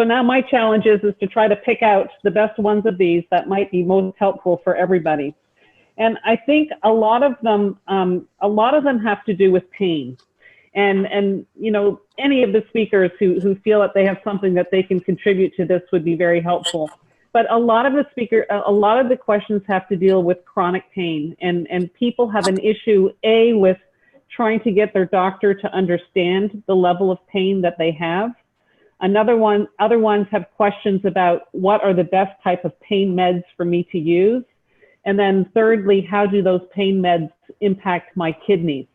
So now my challenge is to try to pick out the best ones of these that might be most helpful for everybody. And I think a lot of them have to do with pain. And you know, any of the speakers who feel that they have something that they can contribute to this would be very helpful. But a lot of the questions have to deal with chronic pain, and people have an issue, with trying to get their doctor to understand the level of pain that they have. Other ones have questions about what are the best type of pain meds for me to use. And then thirdly, how do those pain meds impact my kidneys?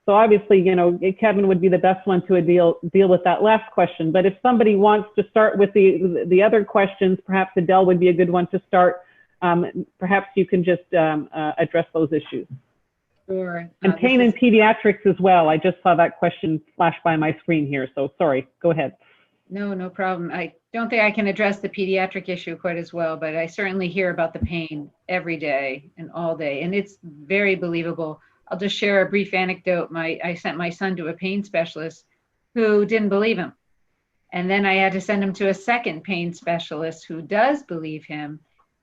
So obviously, you know, Kevin would be the best one to deal with that last question. But if somebody wants to start with the other questions, perhaps Adele would be a good one to start. Perhaps you can just address those issues. Sure. And pain in pediatrics as well. I just saw that question flash by my screen here. So sorry, go ahead. No problem. I don't think I can address the pediatric issue quite as well, but I certainly hear about the pain every day and all day, and it's very believable. I'll just share a brief anecdote. I sent my son to a pain specialist who didn't believe him. And then I had to send him to a second pain specialist who does believe him.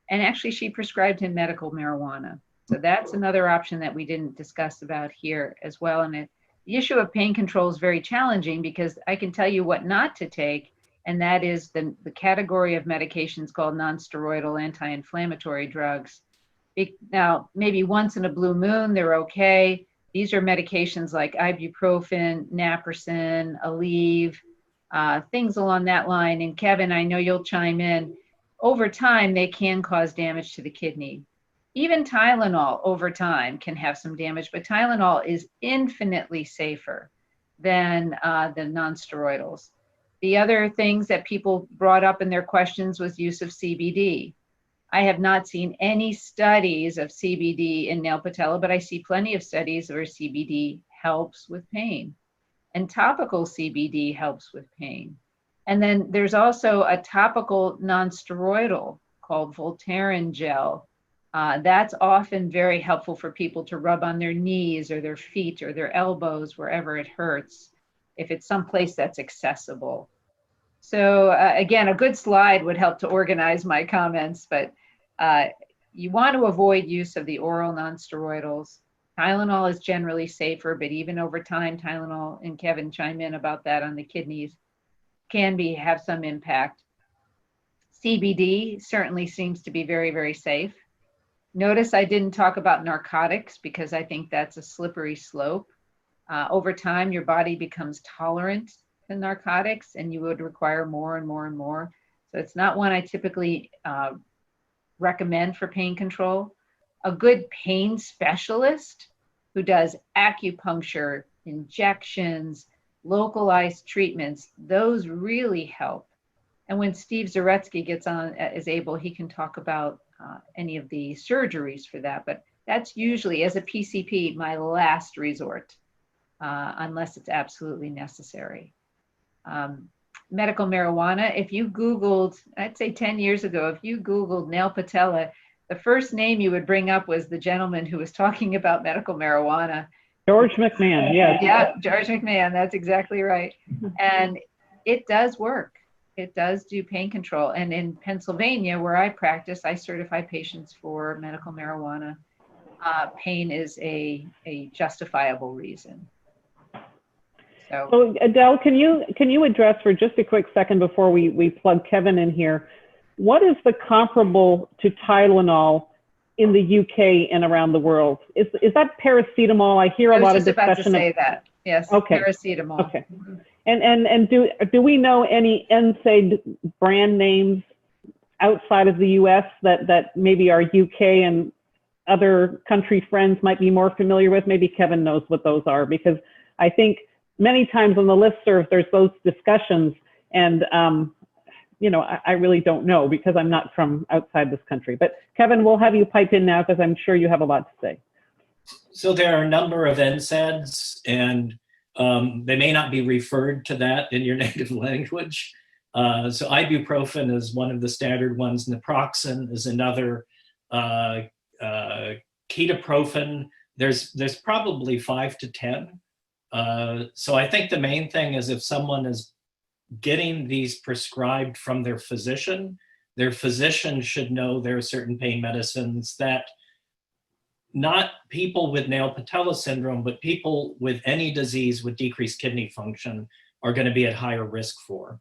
And actually she prescribed him medical marijuana. So that's another option that we didn't discuss about here as well. And the issue of pain control is very challenging because I can tell you what not to take, and that is the category of medications called nonsteroidal anti-inflammatory drugs. Now, maybe once in a blue moon, they're okay. These are medications like ibuprofen, naproxen, Aleve, things along that line. And Kevin, I know you'll chime in. Over time, they can cause damage to the kidney. Even Tylenol over time can have some damage, but Tylenol is infinitely safer than the nonsteroidals. The other things that people brought up in their questions was use of CBD. I have not seen any studies of CBD in nail patella, but I see plenty of studies where CBD helps with pain, and topical CBD helps with pain. And then there's also a topical nonsteroidal called Voltaren gel. That's often very helpful for people to rub on their knees or their feet or their elbows, wherever it hurts, if it's someplace that's accessible. So again, a good slide would help to organize my comments, but you want to avoid use of the oral nonsteroidals. Tylenol is generally safer, but even over time, Tylenol, and Kevin chime in about that on the kidneys, can have some impact. CBD certainly seems to be very, very safe. Notice I didn't talk about narcotics because I think that's a slippery slope. Over time, your body becomes tolerant to narcotics and you would require more and more and more. So it's not one I typically recommend for pain control. A good pain specialist who does acupuncture, injections, localized treatments, those really help. And when Steve Zaretsky gets on, is able, he can talk about any of the surgeries for that. But that's usually, as a PCP, my last resort, unless it's absolutely necessary. Medical marijuana, if you Googled, I'd say 10 years ago, if you Googled nail patella, the first name you would bring up was the gentleman who was talking about medical marijuana. George McMahon, yes. Yeah, George McMahon, that's exactly right. And it does work. It does do pain control. And in Pennsylvania, where I practice, I certify patients for medical marijuana. Pain is a justifiable reason. So Adele, can you address for just a quick second before we plug Kevin in here, what is the comparable to Tylenol in the UK and around the world? Is that paracetamol? I hear a lot of discussion. I was just about to say that. Yes, okay. Paracetamol. Okay. And do we know any Nsaids brand names outside of the US that maybe our UK and other country friends might be more familiar with? Maybe Kevin knows what those are, because I think many times on the listserv there's those discussions, and you know, I really don't know because I'm not from outside this country. But Kevin, we'll have you pipe in now because I'm sure you have a lot to say. So there are a number of Nsaids, and they may not be referred to that in your native language. So ibuprofen is one of the standard ones. Naproxen is another. Ketoprofen, there's probably 5 to 10. So I think the main thing is if someone is getting these prescribed from their physician should know there are certain pain medicines that not people with nail patella syndrome, but people with any disease with decreased kidney function are going to be at higher risk for.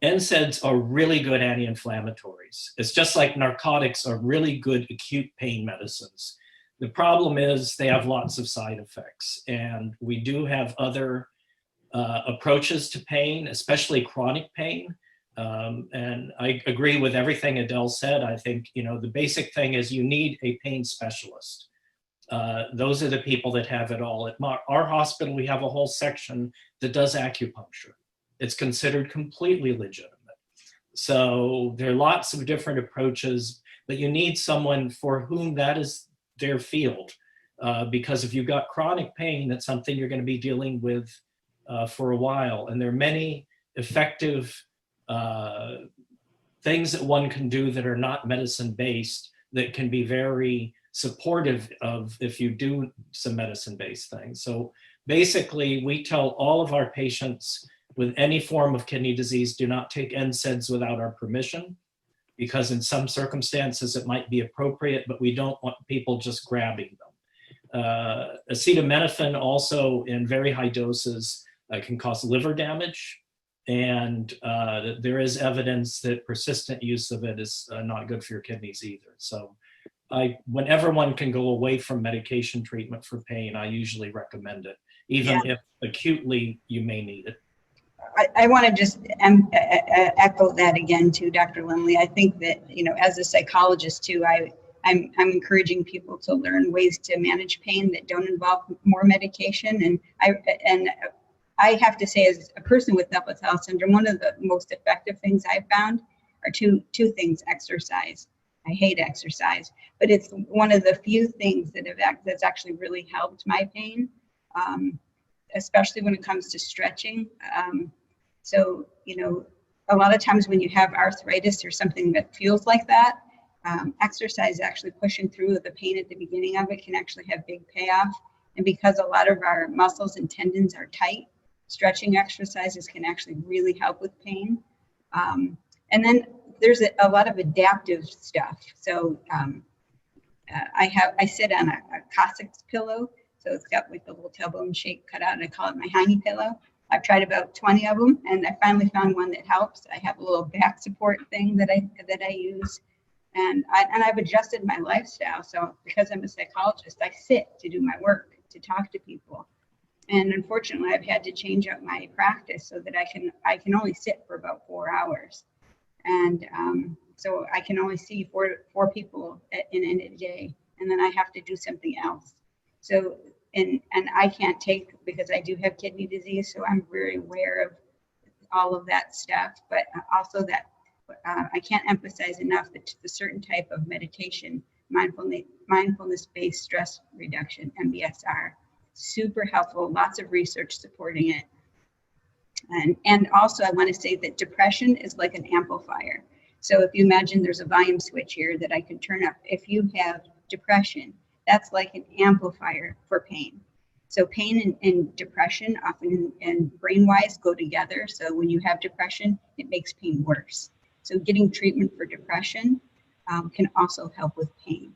Nsaids are really good anti-inflammatories. It's just like narcotics are really good acute pain medicines. The problem is they have lots of side effects, and we do have other approaches to pain, especially chronic pain. And I agree with everything Adele said. I think, the basic thing is you need a pain specialist. Those are the people that have it all. At our hospital, we have a whole section that does acupuncture. It's considered completely legitimate. So there are lots of different approaches, but you need someone for whom that is their field. Because if you've got chronic pain, that's something you're going to be dealing with for a while. And there are many effective things that one can do that are not medicine-based that can be very supportive of if you do some medicine-based things. So basically, we tell all of our patients with any form of kidney disease, do not take NSAIDs without our permission, because in some circumstances it might be appropriate, but we don't want people just grabbing them. Acetaminophen also in very high doses can cause liver damage. And there is evidence that persistent use of it is not good for your kidneys either. So whenever one can go away from medication treatment for pain, I usually recommend it, even if acutely you may need it. I want to just echo that again too, Dr. Lindley. I think that, as a psychologist too, I'm encouraging people to learn ways to manage pain that don't involve more medication. And I have to say, as a person with nail patella syndrome, one of the most effective things I've found are two things: exercise. I hate exercise, but it's one of the few things that's actually really helped my pain, especially when it comes to stretching. So, a lot of times when you have arthritis or something that feels like that, exercise, actually pushing through the pain at the beginning of it, can actually have big payoff. And because a lot of our muscles and tendons are tight, stretching exercises can actually really help with pain. And then there's a lot of adaptive stuff. So I sit on a Cossack's pillow. So it's got like the little tailbone shape cut out, and I call it my hiney pillow. I've tried about 20 of them, and I finally found one that helps. I have a little back support thing that I use, and I've adjusted my lifestyle. So because I'm a psychologist, I sit to do my work, to talk to people, and unfortunately, I've had to change up my practice so that I can only sit for about 4 hours, and so I can only see four people in a day, and then I have to do something else. So. And I can't take, because I do have kidney disease, so I'm very aware of all of that stuff. But also that I can't emphasize enough that the certain type of meditation, mindfulness-based stress reduction, MBSR, super helpful. Lots of research supporting it. And also I want to say that depression is like an amplifier. So if you imagine there's a volume switch here that I can turn up. If you have depression, that's like an amplifier for pain. So pain and depression often and brain-wise go together. So when you have depression, it makes pain worse. So getting treatment for depression can also help with pain.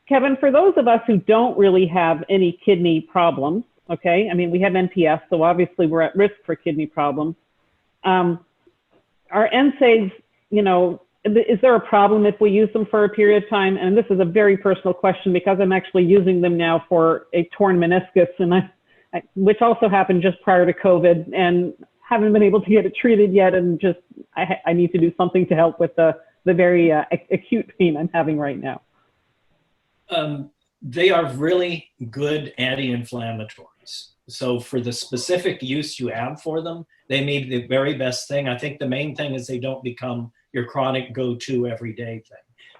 Kevin, for those of us who don't really have any kidney problems, okay, I mean, we have NPS, so obviously we're at risk for kidney problems. Our NSAIDs, is there a problem if we use them for a period of time? And this is a very personal question because I'm actually using them now for a torn meniscus, and which also happened just prior to COVID, and haven't been able to get it treated yet. And just, I need to do something to help with the very acute pain I'm having right now. They are really good anti-inflammatories. So for the specific use you have for them, they may be the very best thing. I think the main thing is they don't become your chronic go-to everyday thing.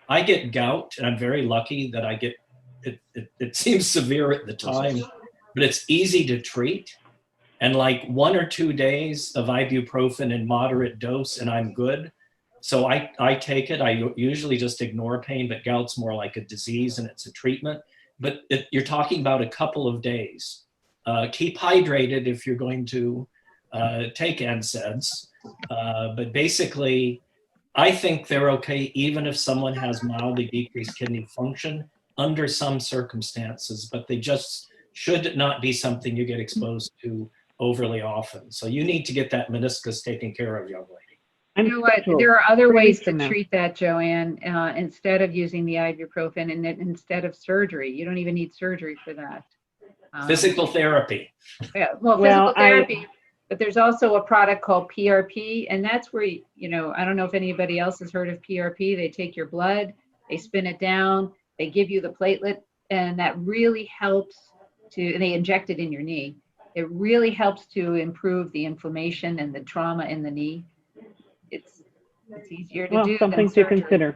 I get gout, and I'm very lucky that I get it. It seems severe at the time, but it's easy to treat. And like 1 or 2 days of ibuprofen in moderate dose, and I'm good. So I take it. I usually just ignore pain, but gout's more like a disease and it's a treatment. But you're talking about a couple of days. Keep hydrated if you're going to take NSAIDs. But basically, I think they're okay even if someone has mildly decreased kidney function under some circumstances, but they just should not be something you get exposed to overly often. So you need to get that meniscus taken care of, young lady. You know what? There are other ways to treat that, Joanne, instead of using the ibuprofen and instead of surgery. You don't even need surgery for that. Physical therapy. Yeah, well, physical therapy. But there's also a product called PRP, and that's where, you know, I don't know if anybody else has heard of PRP. They take your blood, they spin it down, they give you the platelet, and that really helps to, they inject it in your knee. It really helps to improve the inflammation and the trauma in the knee. It's easier to do something than surgery. to consider.